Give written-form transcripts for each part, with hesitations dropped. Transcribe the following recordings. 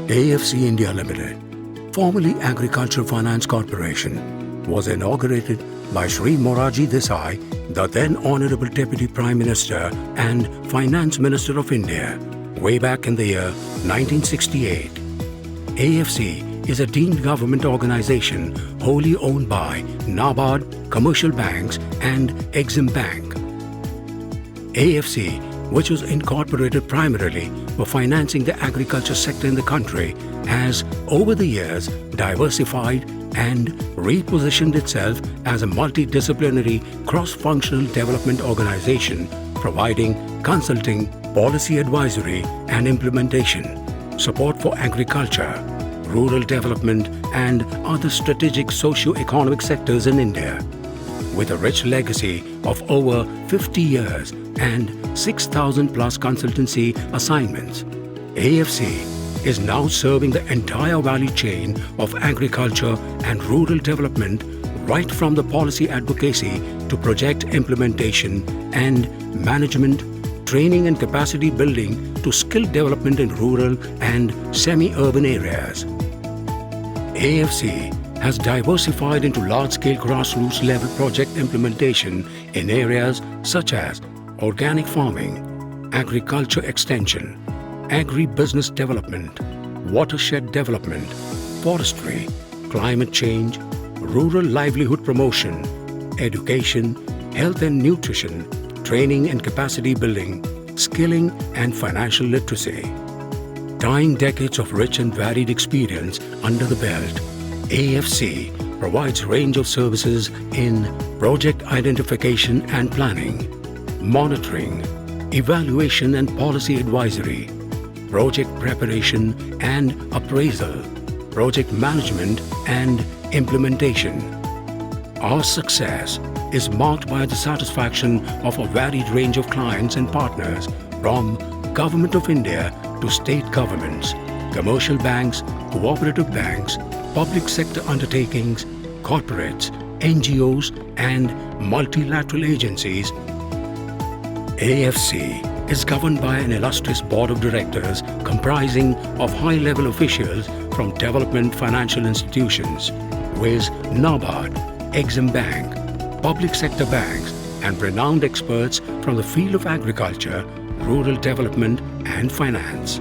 AFC India Limited, formerly Agriculture Finance Corporation, was inaugurated by Shri Morarji Desai, the then Honorable Deputy Prime Minister and Finance Minister of India, way back in the year 1968. AFC is a deemed government organization wholly owned by NABARD, commercial banks and Exim Bank. AFC, which was incorporated primarily for financing the agriculture sector in the country, has over the years diversified and repositioned itself as a multidisciplinary cross-functional development organization providing consulting, policy advisory and implementation, support for agriculture, rural development and other strategic socio-economic sectors in India. With a rich legacy of over 50 years and 6,000 plus consultancy assignments, AFC is now serving the entire value chain of agriculture and rural development, right from the policy advocacy to project implementation and management, training and capacity building to skill development in rural and semi-urban areas. AFC has diversified into large-scale grassroots level project implementation in areas such as organic farming, agriculture extension, agri-business development, watershed development, forestry, climate change, rural livelihood promotion, education, health and nutrition, training and capacity building, skilling and financial literacy. Tying decades of rich and varied experience under the belt, AFC provides a range of services in project identification and planning, monitoring, evaluation and policy advisory, project preparation and appraisal, project management and implementation. Our success is marked by the satisfaction of a varied range of clients and partners, from Government of India to state governments, commercial banks, cooperative banks, public sector undertakings, corporates, NGOs and multilateral agencies. AFC is governed by an illustrious board of directors comprising of high-level officials from development financial institutions, viz. NABARD, Exim Bank, public sector banks and renowned experts from the field of agriculture, rural development and finance.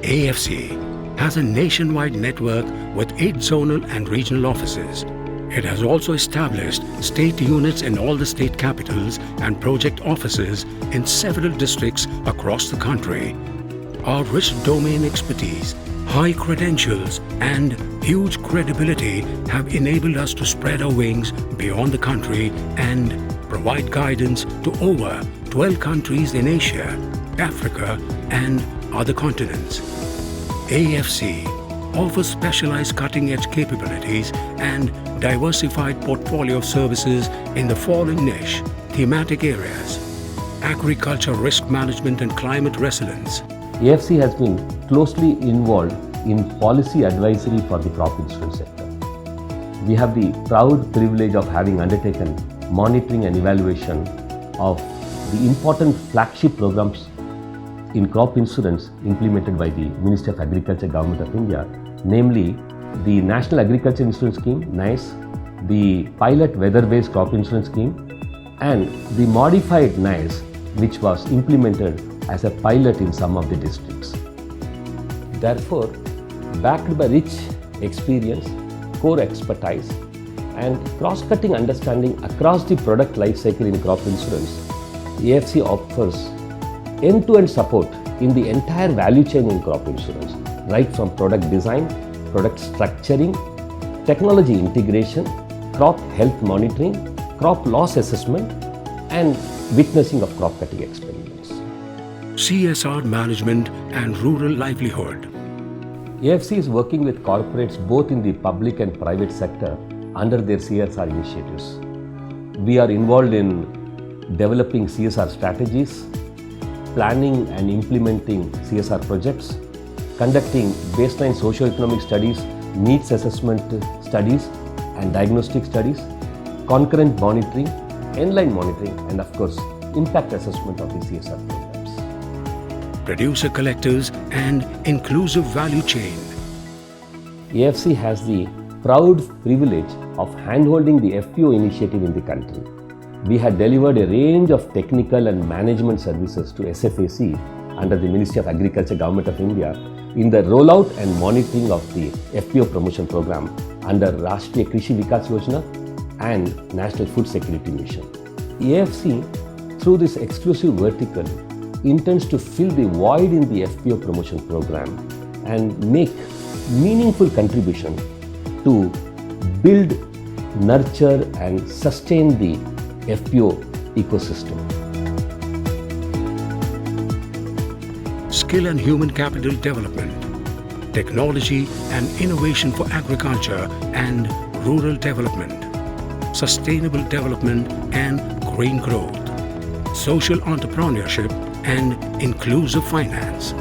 AFC has a nationwide network with 8 zonal and regional offices. It has also established state units in all the state capitals and project offices in several districts across the country. Our rich domain expertise, high credentials and huge credibility have enabled us to spread our wings beyond the country and provide guidance to over 12 countries in Asia, Africa and other continents. AFC offers specialized cutting-edge capabilities and diversified portfolio of services in the following niche thematic areas: agriculture risk management and climate resilience. AFC has been closely involved in policy advisory for the crop insurance sector. We have the proud privilege of having undertaken monitoring and evaluation of the important flagship programs in crop insurance implemented by the Ministry of Agriculture, Government of India, namely the National Agriculture Insurance Scheme, NAIS, the Pilot Weather-Based Crop Insurance Scheme, and the Modified NAIS, which was implemented as a pilot in some of the districts. Therefore, backed by rich experience, core expertise, and cross-cutting understanding across the product life cycle in crop insurance, AFC offers end-to-end support in the entire value chain in crop insurance, right from product design, product structuring, technology integration, crop health monitoring, crop loss assessment, and witnessing of crop cutting experiments. CSR management and rural livelihood. AFC is working with corporates both in the public and private sector under their CSR initiatives. We are involved in developing CSR strategies, planning and implementing CSR projects, conducting baseline socio-economic studies, needs assessment studies and diagnostic studies, concurrent monitoring, inline monitoring, and of course, impact assessment of the CSR programs. producer-collectors and inclusive value chain. AFC has the proud privilege of handholding the FPO initiative in the country. We had delivered a range of technical and management services to SFAC under the Ministry of Agriculture, Government of India in the rollout and monitoring of the FPO promotion program under Rashtriya Krishi Vikas Yojana and National Food Security Mission. AFC, through this exclusive vertical, intends to fill the void in the FPO promotion program and make meaningful contribution to build, nurture and sustain the FPO ecosystem. Skill and human capital development, technology and innovation for agriculture and rural development, sustainable development and green growth, social entrepreneurship and inclusive finance.